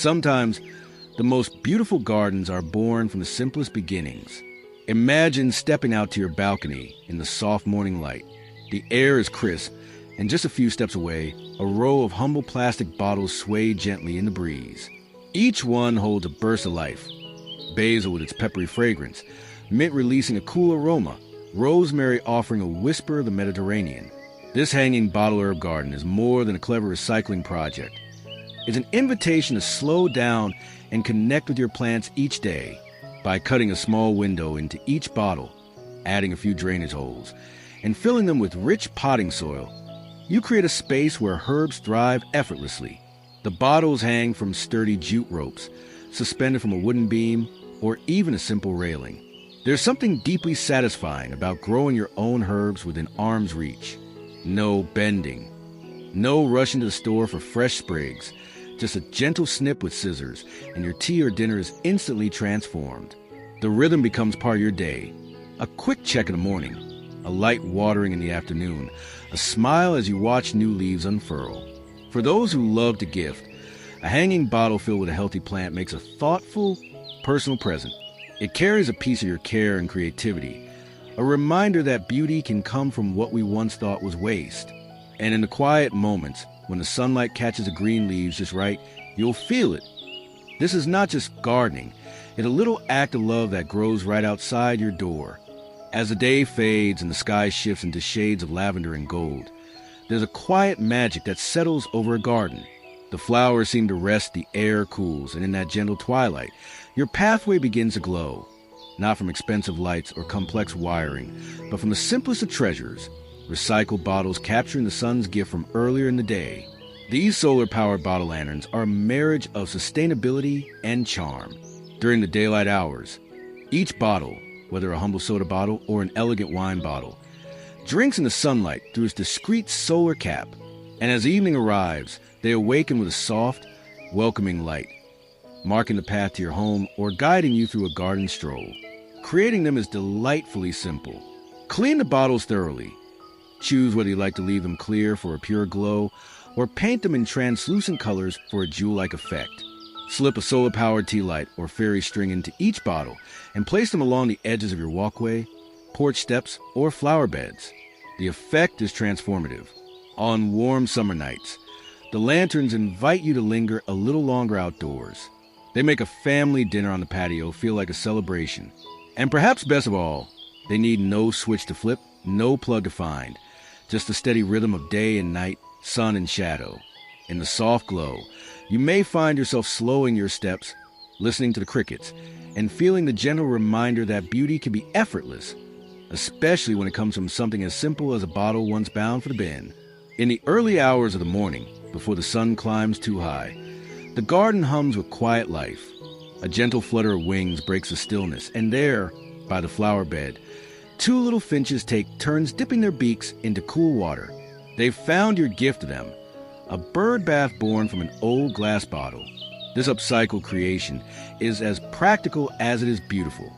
Sometimes, the most beautiful gardens are born from the simplest beginnings. Imagine stepping out to your balcony in the soft morning light. The air is crisp, and just a few steps away, a row of humble plastic bottles sway gently in the breeze. Each one holds a burst of life. Basil with its peppery fragrance, mint releasing a cool aroma, rosemary offering a whisper of the Mediterranean. This hanging bottle herb garden is more than a clever recycling project. It's an invitation to slow down and connect with your plants each day by cutting a small window into each bottle, adding a few drainage holes, and filling them with rich potting soil. You create a space where herbs thrive effortlessly. The bottles hang from sturdy jute ropes, suspended from a wooden beam, or even a simple railing. There's something deeply satisfying about growing your own herbs within arm's reach. No bending. No rushing to the store for fresh sprigs. Just a gentle snip with scissors, and your tea or dinner is instantly transformed. The rhythm becomes part of your day. A quick check in the morning, a light watering in the afternoon, a smile as you watch new leaves unfurl. For those who love to gift, a hanging bottle filled with a healthy plant makes a thoughtful, personal present. It carries a piece of your care and creativity, a reminder that beauty can come from what we once thought was waste. And in the quiet moments, when the sunlight catches the green leaves just right, you'll feel it. This is not just gardening. It's a little act of love that grows right outside your door. As the day fades and the sky shifts into shades of lavender and gold, there's a quiet magic that settles over a garden. The flowers seem to rest, the air cools, and in that gentle twilight, your pathway begins to glow, not from expensive lights or complex wiring, but from the simplest of treasures, recycled bottles capturing the sun's gift from earlier in the day. These solar-powered bottle lanterns are a marriage of sustainability and charm. During the daylight hours, each bottle, whether a humble soda bottle or an elegant wine bottle, drinks in the sunlight through its discreet solar cap, and as evening arrives, they awaken with a soft, welcoming light, marking the path to your home or guiding you through a garden stroll. Creating them is delightfully simple. Clean the bottles thoroughly. Choose whether you like to leave them clear for a pure glow or paint them in translucent colors for a jewel-like effect. Slip a solar-powered tea light or fairy string into each bottle and place them along the edges of your walkway, porch steps, or flower beds. The effect is transformative. On warm summer nights, the lanterns invite you to linger a little longer outdoors. They make a family dinner on the patio feel like a celebration. And perhaps best of all, they need no switch to flip, no plug to find, just the steady rhythm of day and night, sun and shadow. In the soft glow, you may find yourself slowing your steps, listening to the crickets, and feeling the gentle reminder that beauty can be effortless, especially when it comes from something as simple as a bottle once bound for the bin. In the early hours of the morning, before the sun climbs too high, the garden hums with quiet life. A gentle flutter of wings breaks the stillness, and there, by the flower bed, two little finches take turns dipping their beaks into cool water. They've found your gift to them, a bird bath born from an old glass bottle. This upcycled creation is as practical as it is beautiful.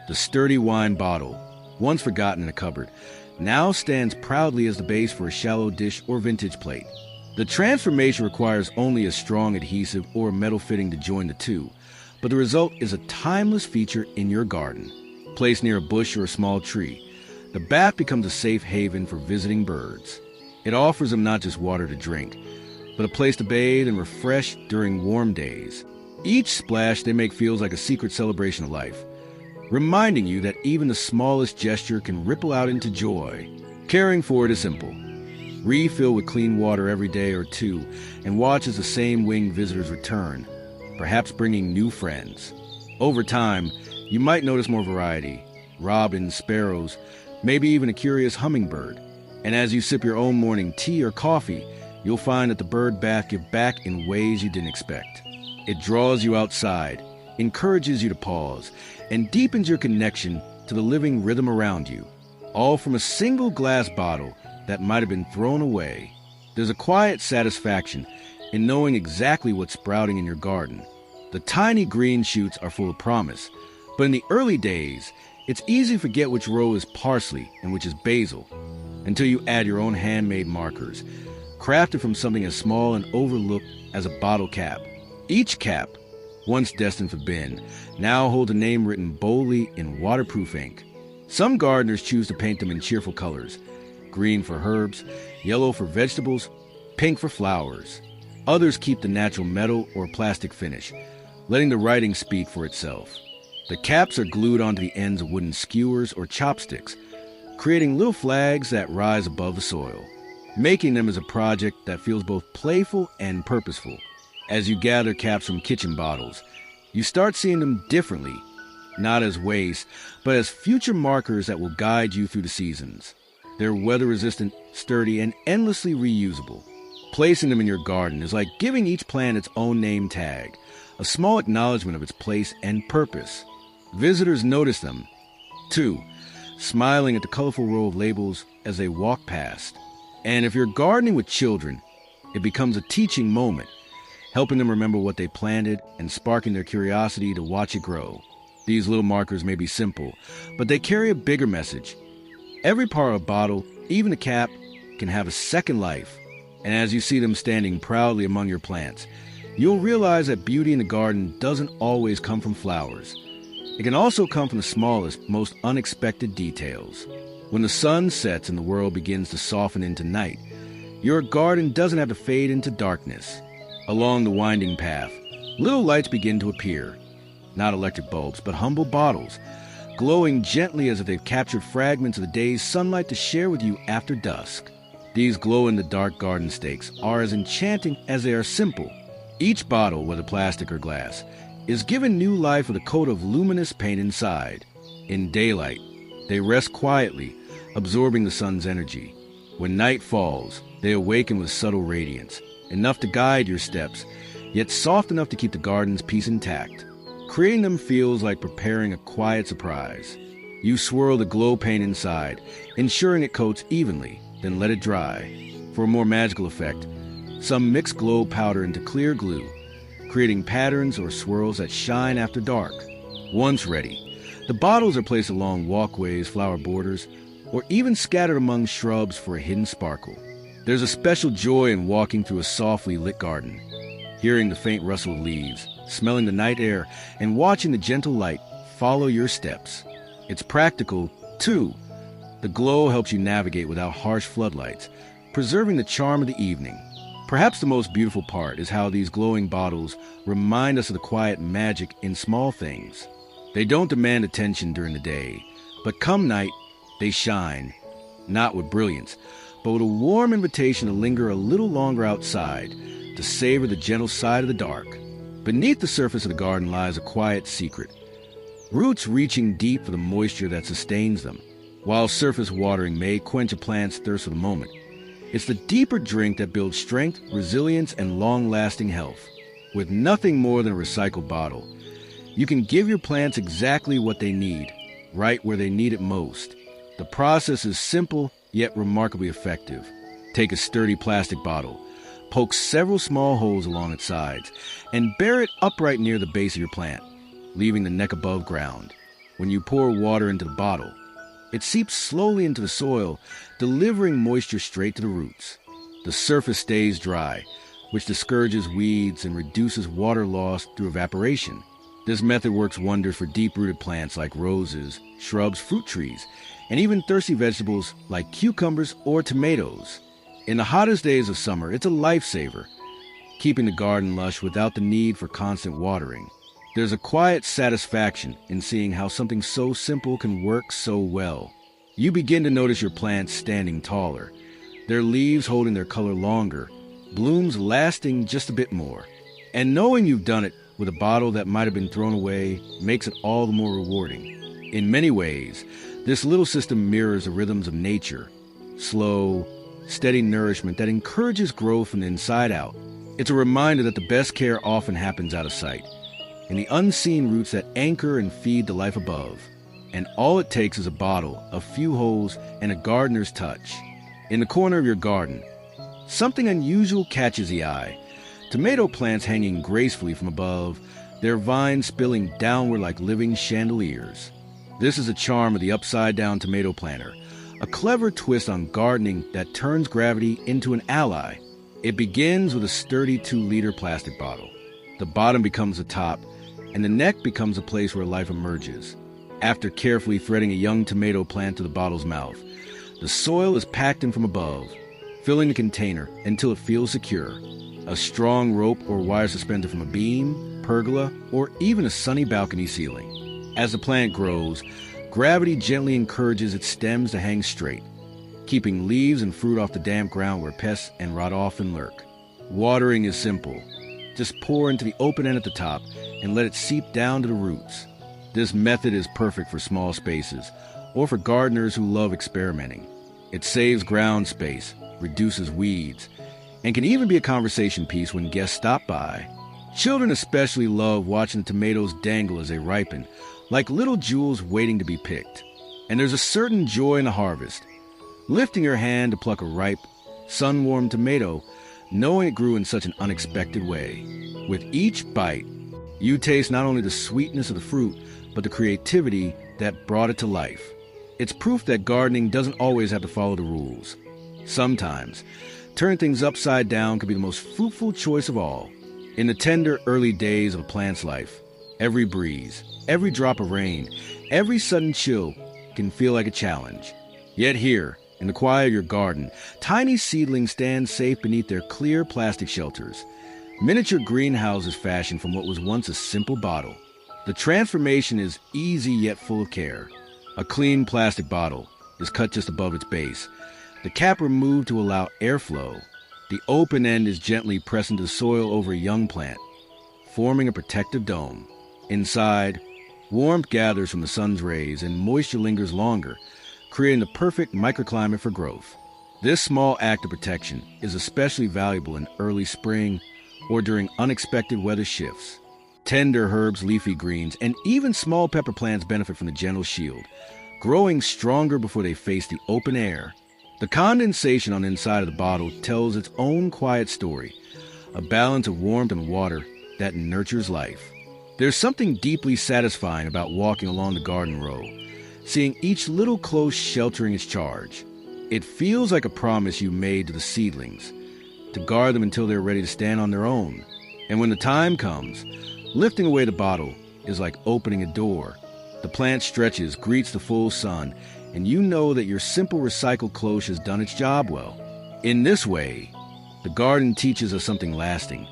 The sturdy wine bottle, once forgotten in a cupboard, now stands proudly as the base for a shallow dish or vintage plate. The transformation requires only a strong adhesive or a metal fitting to join the two, but the result is a timeless feature in your garden. Placed near a bush or a small tree, the bath becomes a safe haven for visiting birds. It offers them not just water to drink, but a place to bathe and refresh during warm days. Each splash they make feels like a secret celebration of life, reminding you that even the smallest gesture can ripple out into joy. Caring for it is simple. Refill with clean water every day or two, and watch as the same winged visitors return, perhaps bringing new friends. Over time, you might notice more variety, robins, sparrows, maybe even a curious hummingbird. And as you sip your own morning tea or coffee, you'll find that the bird bath gives back in ways you didn't expect. It draws you outside, encourages you to pause, and deepens your connection to the living rhythm around you, all from a single glass bottle that might have been thrown away. There's a quiet satisfaction in knowing exactly what's sprouting in your garden. The tiny green shoots are full of promise, but in the early days, it's easy to forget which row is parsley and which is basil, until you add your own handmade markers, crafted from something as small and overlooked as a bottle cap. Each cap, once destined for bin, now holds a name written boldly in waterproof ink. Some gardeners choose to paint them in cheerful colors: green for herbs, yellow for vegetables, pink for flowers. Others keep the natural metal or plastic finish, letting the writing speak for itself. The caps are glued onto the ends of wooden skewers or chopsticks, creating little flags that rise above the soil. Making them is a project that feels both playful and purposeful. As you gather caps from kitchen bottles, you start seeing them differently, not as waste, but as future markers that will guide you through the seasons. They're weather-resistant, sturdy, and endlessly reusable. Placing them in your garden is like giving each plant its own name tag, a small acknowledgement of its place and purpose. Visitors notice them, too, smiling at the colorful row of labels as they walk past. And if you're gardening with children, it becomes a teaching moment, helping them remember what they planted and sparking their curiosity to watch it grow. These little markers may be simple, but they carry a bigger message. Every part of a bottle, even a cap, can have a second life. And as you see them standing proudly among your plants, you'll realize that beauty in the garden doesn't always come from flowers. It can also come from the smallest, most unexpected details. When the sun sets and the world begins to soften into night, your garden doesn't have to fade into darkness. Along the winding path, little lights begin to appear. Not electric bulbs, but humble bottles, glowing gently as if they've captured fragments of the day's sunlight to share with you after dusk. These glow-in-the-dark garden stakes are as enchanting as they are simple. Each bottle, whether plastic or glass, is given new life with a coat of luminous paint inside. In daylight, they rest quietly, absorbing the sun's energy. When night falls, they awaken with subtle radiance, enough to guide your steps, yet soft enough to keep the garden's peace intact. Creating them feels like preparing a quiet surprise. You swirl the glow paint inside, ensuring it coats evenly, then let it dry. For a more magical effect, some mix glow powder into clear glue, creating patterns or swirls that shine after dark. Once ready, the bottles are placed along walkways, flower borders, or even scattered among shrubs for a hidden sparkle. There's a special joy in walking through a softly lit garden, hearing the faint rustle of leaves, smelling the night air, and watching the gentle light follow your steps. It's practical, too. The glow helps you navigate without harsh floodlights, preserving the charm of the evening. Perhaps the most beautiful part is how these glowing bottles remind us of the quiet magic in small things. They don't demand attention during the day, but come night, they shine, not with brilliance, but with a warm invitation to linger a little longer outside, to savor the gentle side of the dark. Beneath the surface of the garden lies a quiet secret, roots reaching deep for the moisture that sustains them. While surface watering may quench a plant's thirst for the moment, it's the deeper drink that builds strength, resilience, and long-lasting health. With nothing more than a recycled bottle, you can give your plants exactly what they need, right where they need it most. The process is simple, yet remarkably effective. Take a sturdy plastic bottle, poke several small holes along its sides, and bear it upright near the base of your plant, leaving the neck above ground. When you pour water into the bottle, it seeps slowly into the soil, delivering moisture straight to the roots. The surface stays dry, which discourages weeds and reduces water loss through evaporation. This method works wonders for deep-rooted plants like roses, shrubs, fruit trees, and even thirsty vegetables like cucumbers or tomatoes. In the hottest days of summer, it's a lifesaver, keeping the garden lush without the need for constant watering. There's a quiet satisfaction in seeing how something so simple can work so well. You begin to notice your plants standing taller, their leaves holding their color longer, blooms lasting just a bit more. And knowing you've done it with a bottle that might have been thrown away makes it all the more rewarding. In many ways, this little system mirrors the rhythms of nature, slow, steady nourishment that encourages growth from the inside out. It's a reminder that the best care often happens out of sight, and the unseen roots that anchor and feed the life above. And all it takes is a bottle, a few holes, and a gardener's touch. In the corner of your garden, something unusual catches the eye. Tomato plants hanging gracefully from above, their vines spilling downward like living chandeliers. This is a charm of the upside-down tomato planter, a clever twist on gardening that turns gravity into an ally. It begins with a sturdy 2-liter plastic bottle. The bottom becomes the top, and the neck becomes a place where life emerges. After carefully threading a young tomato plant to the bottle's mouth, the soil is packed in from above, filling the container until it feels secure. A strong rope or wire suspended from a beam, pergola, or even a sunny balcony ceiling. As the plant grows, gravity gently encourages its stems to hang straight, keeping leaves and fruit off the damp ground where pests and rot often lurk. Watering is simple. Just pour into the open end at the top and let it seep down to the roots. This method is perfect for small spaces or for gardeners who love experimenting. It saves ground space, reduces weeds, and can even be a conversation piece when guests stop by. Children especially love watching the tomatoes dangle as they ripen, like little jewels waiting to be picked. And there's a certain joy in the harvest. Lifting your hand to pluck a ripe, sun-warmed tomato, knowing it grew in such an unexpected way. With each bite, you taste not only the sweetness of the fruit, but the creativity that brought it to life. It's proof that gardening doesn't always have to follow the rules. Sometimes, turning things upside down can be the most fruitful choice of all. In the tender early days of a plant's life, every breeze, every drop of rain, every sudden chill can feel like a challenge. Yet here, in the quiet of your garden, tiny seedlings stand safe beneath their clear plastic shelters. Miniature greenhouses fashioned from what was once a simple bottle. The transformation is easy yet full of care. A clean plastic bottle is cut just above its base, the cap removed to allow airflow. The open end is gently pressed into the soil over a young plant, forming a protective dome. Inside, warmth gathers from the sun's rays and moisture lingers longer, creating the perfect microclimate for growth. This small act of protection is especially valuable in early spring or during unexpected weather shifts. Tender herbs, leafy greens, and even small pepper plants benefit from the gentle shield, growing stronger before they face the open air. The condensation on the inside of the bottle tells its own quiet story, a balance of warmth and water that nurtures life. There's something deeply satisfying about walking along the garden row, seeing each little close sheltering its charge. It feels like a promise you made to the seedlings, to guard them until they're ready to stand on their own. And when the time comes, lifting away the bottle is like opening a door. The plant stretches, greets the full sun, and you know that your simple recycled cloche has done its job well. In this way, the garden teaches us something lasting,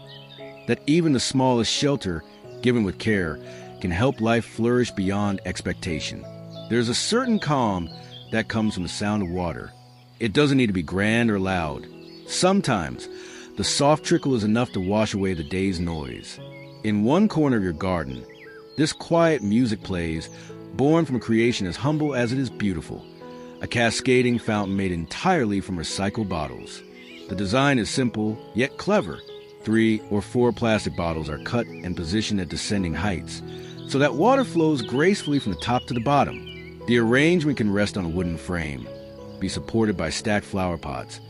that even the smallest shelter, given with care, can help life flourish beyond expectation. There's a certain calm that comes from the sound of water. It doesn't need to be grand or loud. Sometimes, the soft trickle is enough to wash away the day's noise. In one corner of your garden, this quiet music plays, born from a creation as humble as it is beautiful, a cascading fountain made entirely from recycled bottles. The design is simple, yet clever. 3 or 4 plastic bottles are cut and positioned at descending heights, so that water flows gracefully from the top to the bottom. The arrangement can rest on a wooden frame, be supported by stacked flower pots,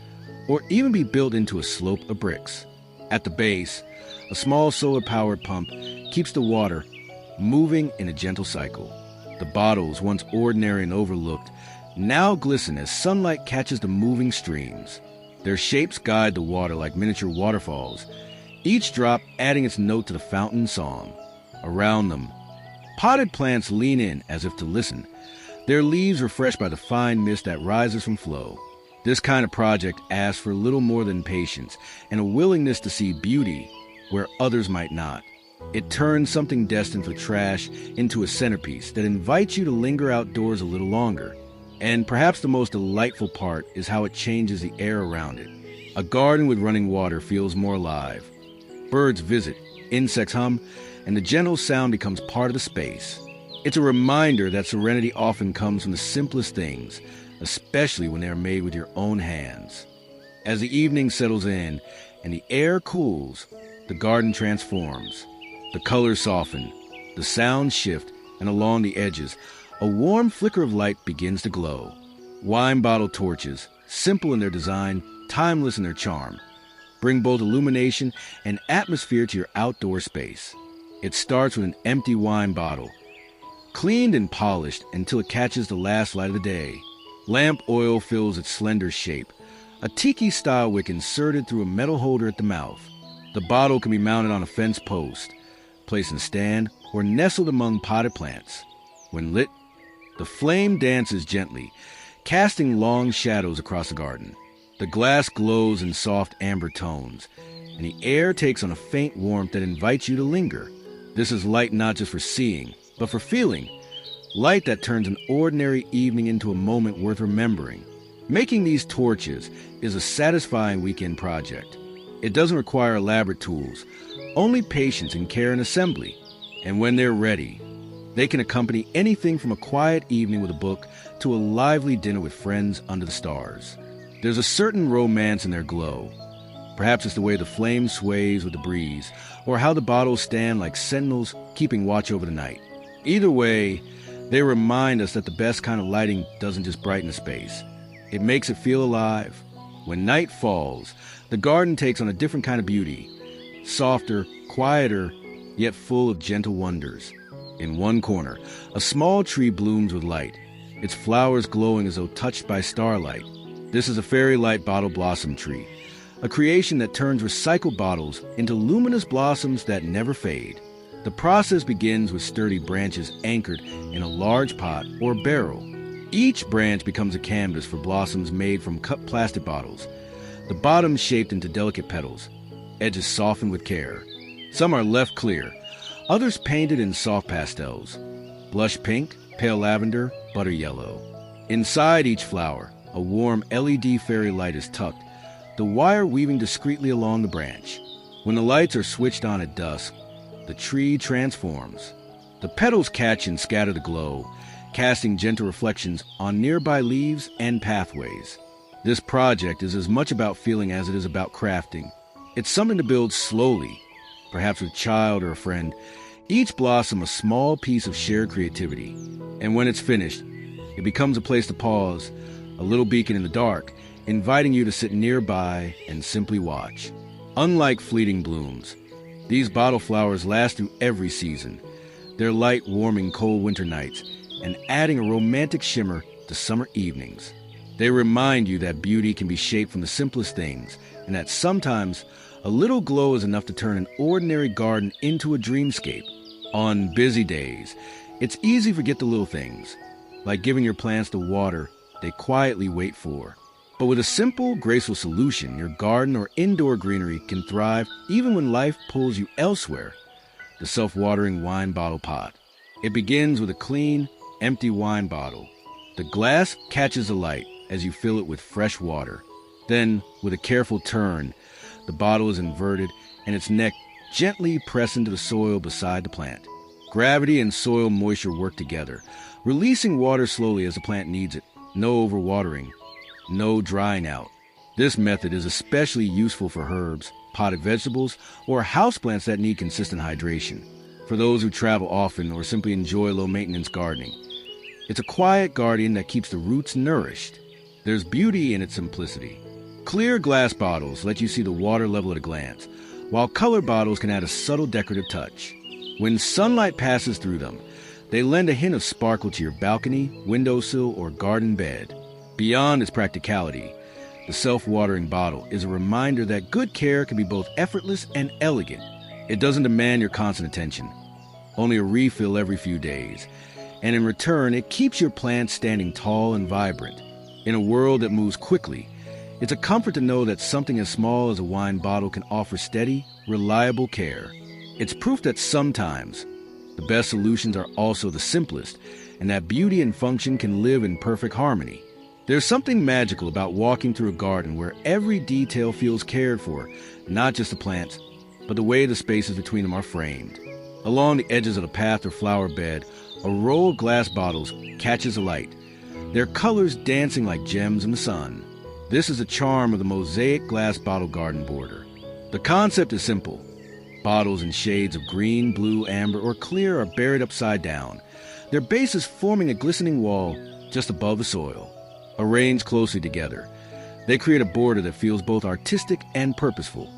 or even be built into a slope of bricks. At the base, a small solar-powered pump keeps the water moving in a gentle cycle. The bottles, once ordinary and overlooked, now glisten as sunlight catches the moving streams. Their shapes guide the water like miniature waterfalls, each drop adding its note to the fountain song. Around them, potted plants lean in as if to listen, their leaves refreshed by the fine mist that rises from flow. This kind of project asks for little more than patience and a willingness to see beauty where others might not. It turns something destined for trash into a centerpiece that invites you to linger outdoors a little longer. And perhaps the most delightful part is how it changes the air around it. A garden with running water feels more alive. Birds visit, insects hum, and the gentle sound becomes part of the space. It's a reminder that serenity often comes from the simplest things, especially when they are made with your own hands. As the evening settles in and the air cools, the garden transforms. The colors soften, the sounds shift, and along the edges, a warm flicker of light begins to glow. Wine bottle torches, simple in their design, timeless in their charm, bring both illumination and atmosphere to your outdoor space. It starts with an empty wine bottle, cleaned and polished until it catches the last light of the day. Lamp oil fills its slender shape, a tiki-style wick inserted through a metal holder at the mouth. The bottle can be mounted on a fence post, placed in a stand, or nestled among potted plants. When lit, the flame dances gently, casting long shadows across the garden. The glass glows in soft amber tones, and the air takes on a faint warmth that invites you to linger. This is light not just for seeing, but for feeling. Light that turns an ordinary evening into a moment worth remembering. Making these torches is a satisfying weekend project. It doesn't require elaborate tools, only patience and care in assembly. And when they're ready, they can accompany anything from a quiet evening with a book to a lively dinner with friends under the stars. There's a certain romance in their glow. Perhaps it's the way the flame sways with the breeze, or how the bottles stand like sentinels keeping watch over the night. Either way, they remind us that the best kind of lighting doesn't just brighten a space. It makes it feel alive. When night falls, the garden takes on a different kind of beauty. Softer, quieter, yet full of gentle wonders. In one corner, a small tree blooms with light, its flowers glowing as though touched by starlight. This is a fairy light bottle blossom tree, a creation that turns recycled bottles into luminous blossoms that never fade. The process begins with sturdy branches anchored in a large pot or barrel. Each branch becomes a canvas for blossoms made from cut plastic bottles, the bottom shaped into delicate petals, edges softened with care. Some are left clear, others painted in soft pastels, blush pink, pale lavender, butter yellow. Inside each flower, a warm LED fairy light is tucked, the wire weaving discreetly along the branch. When the lights are switched on at dusk, the tree transforms. The petals catch and scatter the glow, casting gentle reflections on nearby leaves and pathways. This project is as much about feeling as it is about crafting. It's something to build slowly, perhaps with a child or a friend, each blossom a small piece of shared creativity. And when it's finished, it becomes a place to pause, a little beacon in the dark, inviting you to sit nearby and simply watch. Unlike fleeting blooms, these bottle flowers last through every season, their light warming cold winter nights and adding a romantic shimmer to summer evenings. They remind you that beauty can be shaped from the simplest things, and that sometimes a little glow is enough to turn an ordinary garden into a dreamscape. On busy days, it's easy to forget the little things, like giving your plants the water they quietly wait for. But with a simple, graceful solution, your garden or indoor greenery can thrive even when life pulls you elsewhere. The self-watering wine bottle pot. It begins with a clean, empty wine bottle. The glass catches the light as you fill it with fresh water. Then, with a careful turn, the bottle is inverted and its neck gently pressed into the soil beside the plant. Gravity and soil moisture work together, releasing water slowly as the plant needs it. No overwatering. No drying out. This method is especially useful for herbs, potted vegetables, or houseplants that need consistent hydration. For those who travel often or simply enjoy low-maintenance gardening, it's a quiet guardian that keeps the roots nourished. There's beauty in its simplicity. Clear glass bottles let you see the water level at a glance, while color bottles can add a subtle decorative touch. When sunlight passes through them, they lend a hint of sparkle to your balcony, windowsill, or garden bed. Beyond its practicality, the self-watering bottle is a reminder that good care can be both effortless and elegant. It doesn't demand your constant attention, only a refill every few days. And in return, it keeps your plants standing tall and vibrant. In a world that moves quickly, it's a comfort to know that something as small as a wine bottle can offer steady, reliable care. It's proof that sometimes the best solutions are also the simplest, and that beauty and function can live in perfect harmony. There's something magical about walking through a garden where every detail feels cared for, not just the plants, but the way the spaces between them are framed. Along the edges of the path or flower bed, a row of glass bottles catches the light, their colors dancing like gems in the sun. This is the charm of the mosaic glass bottle garden border. The concept is simple. Bottles in shades of green, blue, amber, or clear are buried upside down, their bases forming a glistening wall just above the soil. Arranged closely together, they create a border that feels both artistic and purposeful,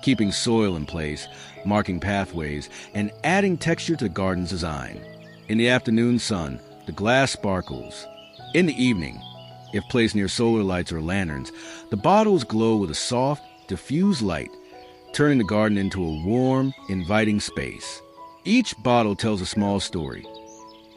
keeping soil in place, marking pathways, and adding texture to the garden's design. In the afternoon sun, the glass sparkles. In the evening, if placed near solar lights or lanterns, the bottles glow with a soft, diffused light, turning the garden into a warm, inviting space. Each bottle tells a small story.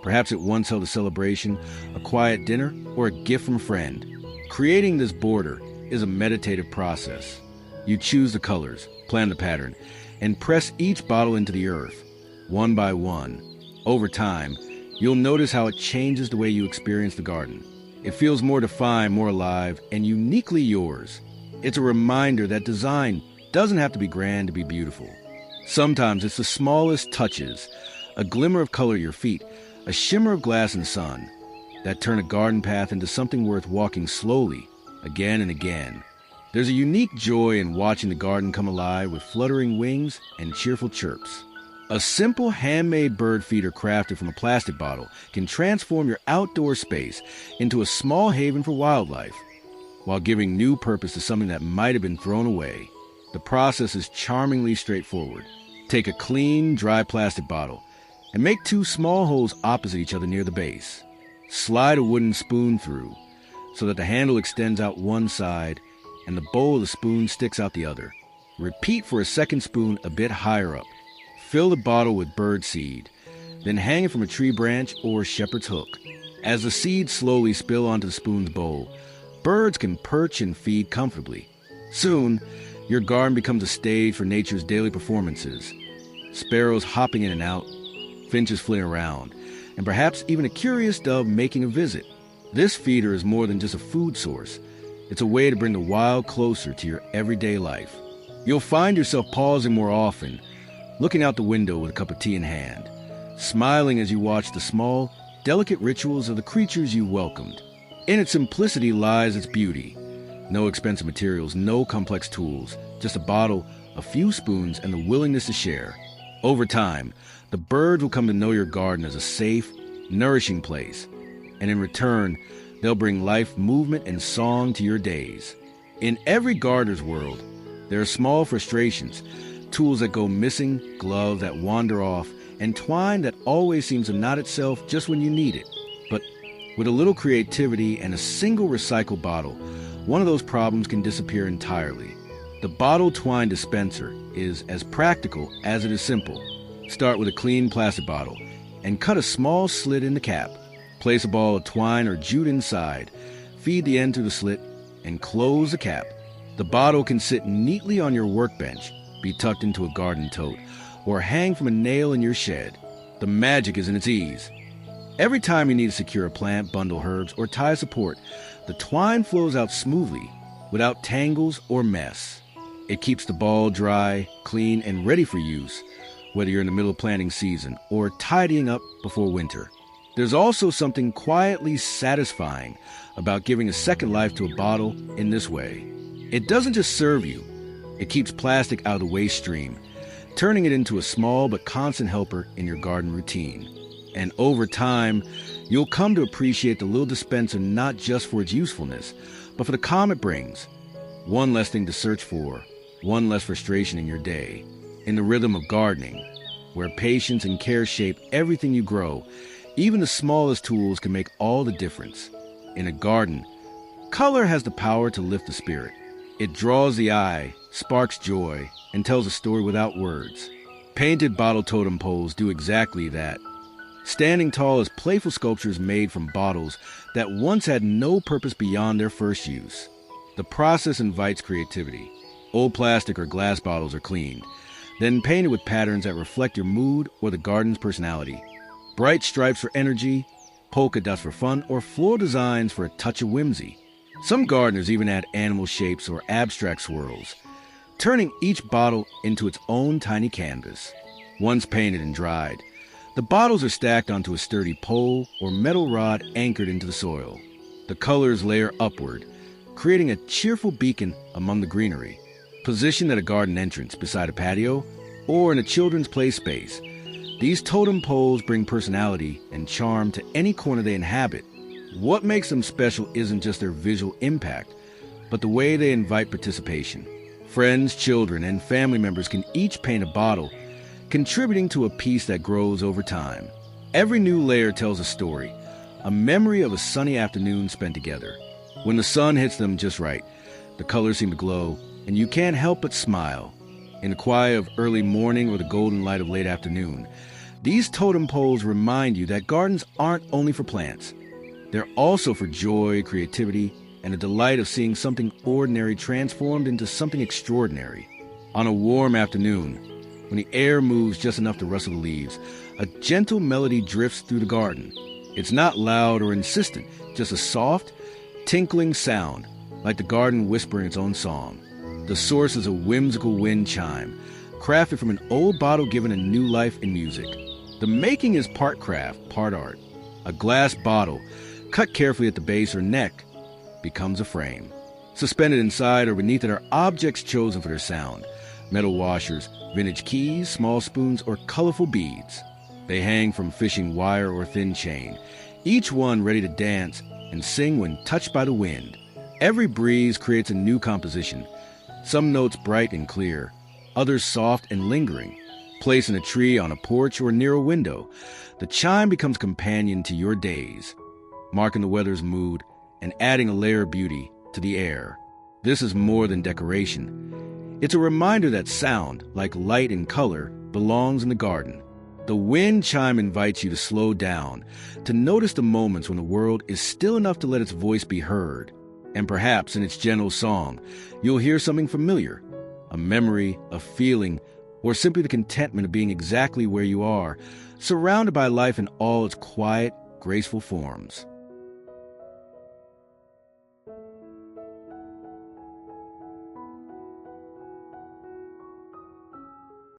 Perhaps it once held a celebration, a quiet dinner, or a gift from a friend. Creating this border is a meditative process. You choose the colors, plan the pattern, and press each bottle into the earth, one by one. Over time, you'll notice how it changes the way you experience the garden. It feels more defined, more alive, and uniquely yours. It's a reminder that design doesn't have to be grand to be beautiful. Sometimes it's the smallest touches, a glimmer of color at your feet, a shimmer of glass in the sun, that turn a garden path into something worth walking slowly, again and again. There's a unique joy in watching the garden come alive with fluttering wings and cheerful chirps. A simple handmade bird feeder crafted from a plastic bottle can transform your outdoor space into a small haven for wildlife, while giving new purpose to something that might have been thrown away. The process is charmingly straightforward. Take a clean, dry plastic bottle and make 2 small holes opposite each other near the base. Slide a wooden spoon through so that the handle extends out one side and the bowl of the spoon sticks out the other. Repeat for a second spoon a bit higher up. Fill the bottle with bird seed, then hang it from a tree branch or shepherd's hook. As the seeds slowly spill onto the spoon's bowl, birds can perch and feed comfortably. Soon, your garden becomes a stage for nature's daily performances. Sparrows hopping in and out, finches flitting around, and perhaps even a curious dove making a visit. This feeder is more than just a food source. It's a way to bring the wild closer to your everyday life. You'll find yourself pausing more often, looking out the window with a cup of tea in hand, smiling as you watch the small, delicate rituals of the creatures you welcomed. In its simplicity lies its beauty. No expensive materials, no complex tools, just a bottle, a few spoons, and the willingness to share. Over time, the birds will come to know your garden as a safe, nourishing place, and in return, they'll bring life, movement, and song to your days. In every gardener's world, there are small frustrations, tools that go missing, gloves that wander off, and twine that always seems to knot itself just when you need it. But with a little creativity and a single recycled bottle, one of those problems can disappear entirely. The bottle twine dispenser is as practical as it is simple. Start with a clean plastic bottle and cut a small slit in the cap. Place a ball of twine or jute inside, feed the end through the slit, and close the cap. The bottle can sit neatly on your workbench, be tucked into a garden tote, or hang from a nail in your shed. The magic is in its ease. Every time you need to secure a plant, bundle herbs, or tie support, the twine flows out smoothly, without tangles or mess. It keeps the ball dry, clean, and ready for use, whether you're in the middle of planting season or tidying up before winter. There's also something quietly satisfying about giving a second life to a bottle in this way. It doesn't just serve you, it keeps plastic out of the waste stream, turning it into a small but constant helper in your garden routine. And over time, you'll come to appreciate the little dispenser not just for its usefulness, but for the calm it brings. One less thing to search for, one less frustration in your day. In the rhythm of gardening, where patience and care shape everything you grow, even the smallest tools can make all the difference. In a garden, color has the power to lift the spirit. It draws the eye, sparks joy, and tells a story without words. Painted bottle totem poles do exactly that. Standing tall as playful sculptures made from bottles that once had no purpose beyond their first use. The process invites creativity. Old plastic or glass bottles are cleaned, then painted with patterns that reflect your mood or the garden's personality. Bright stripes for energy, polka dots for fun, or floral designs for a touch of whimsy. Some gardeners even add animal shapes or abstract swirls, turning each bottle into its own tiny canvas. Once painted and dried, the bottles are stacked onto a sturdy pole or metal rod anchored into the soil. The colors layer upward, creating a cheerful beacon among the greenery. Positioned at a garden entrance beside a patio or in a children's play space, these totem poles bring personality and charm to any corner they inhabit. What makes them special isn't just their visual impact, but the way they invite participation. Friends, children, and family members can each paint a bottle, contributing to a piece that grows over time. Every new layer tells a story, a memory of a sunny afternoon spent together. When the sun hits them just right, the colors seem to glow, and you can't help but smile. in the quiet of early morning or the golden light of late afternoon. These totem poles remind you that gardens aren't only for plants. They're also for joy, creativity, and the delight of seeing something ordinary transformed into something extraordinary. On a warm afternoon, when the air moves just enough to rustle the leaves, a gentle melody drifts through the garden. It's not loud or insistent, just a soft, tinkling sound, like the garden whispering its own song. The source is a whimsical wind chime, crafted from an old bottle given a new life in music. The making is part craft, part art. A glass bottle, cut carefully at the base or neck, becomes a frame. Suspended inside or beneath it are objects chosen for their sound: metal washers, vintage keys, small spoons, or colorful beads. They hang from fishing wire or thin chain, each one ready to dance and sing when touched by the wind. Every breeze creates a new composition, some notes bright and clear, others soft and lingering. Placed in a tree, on a porch, or near a window, the chime becomes companion to your days, marking the weather's mood and adding a layer of beauty to the air. This is more than decoration. It's a reminder that sound, like light and color, belongs in the garden. The wind chime invites you to slow down, to notice the moments when the world is still enough to let its voice be heard. And perhaps in its gentle song, you'll hear something familiar, a memory, a feeling, or simply the contentment of being exactly where you are, surrounded by life in all its quiet, graceful forms.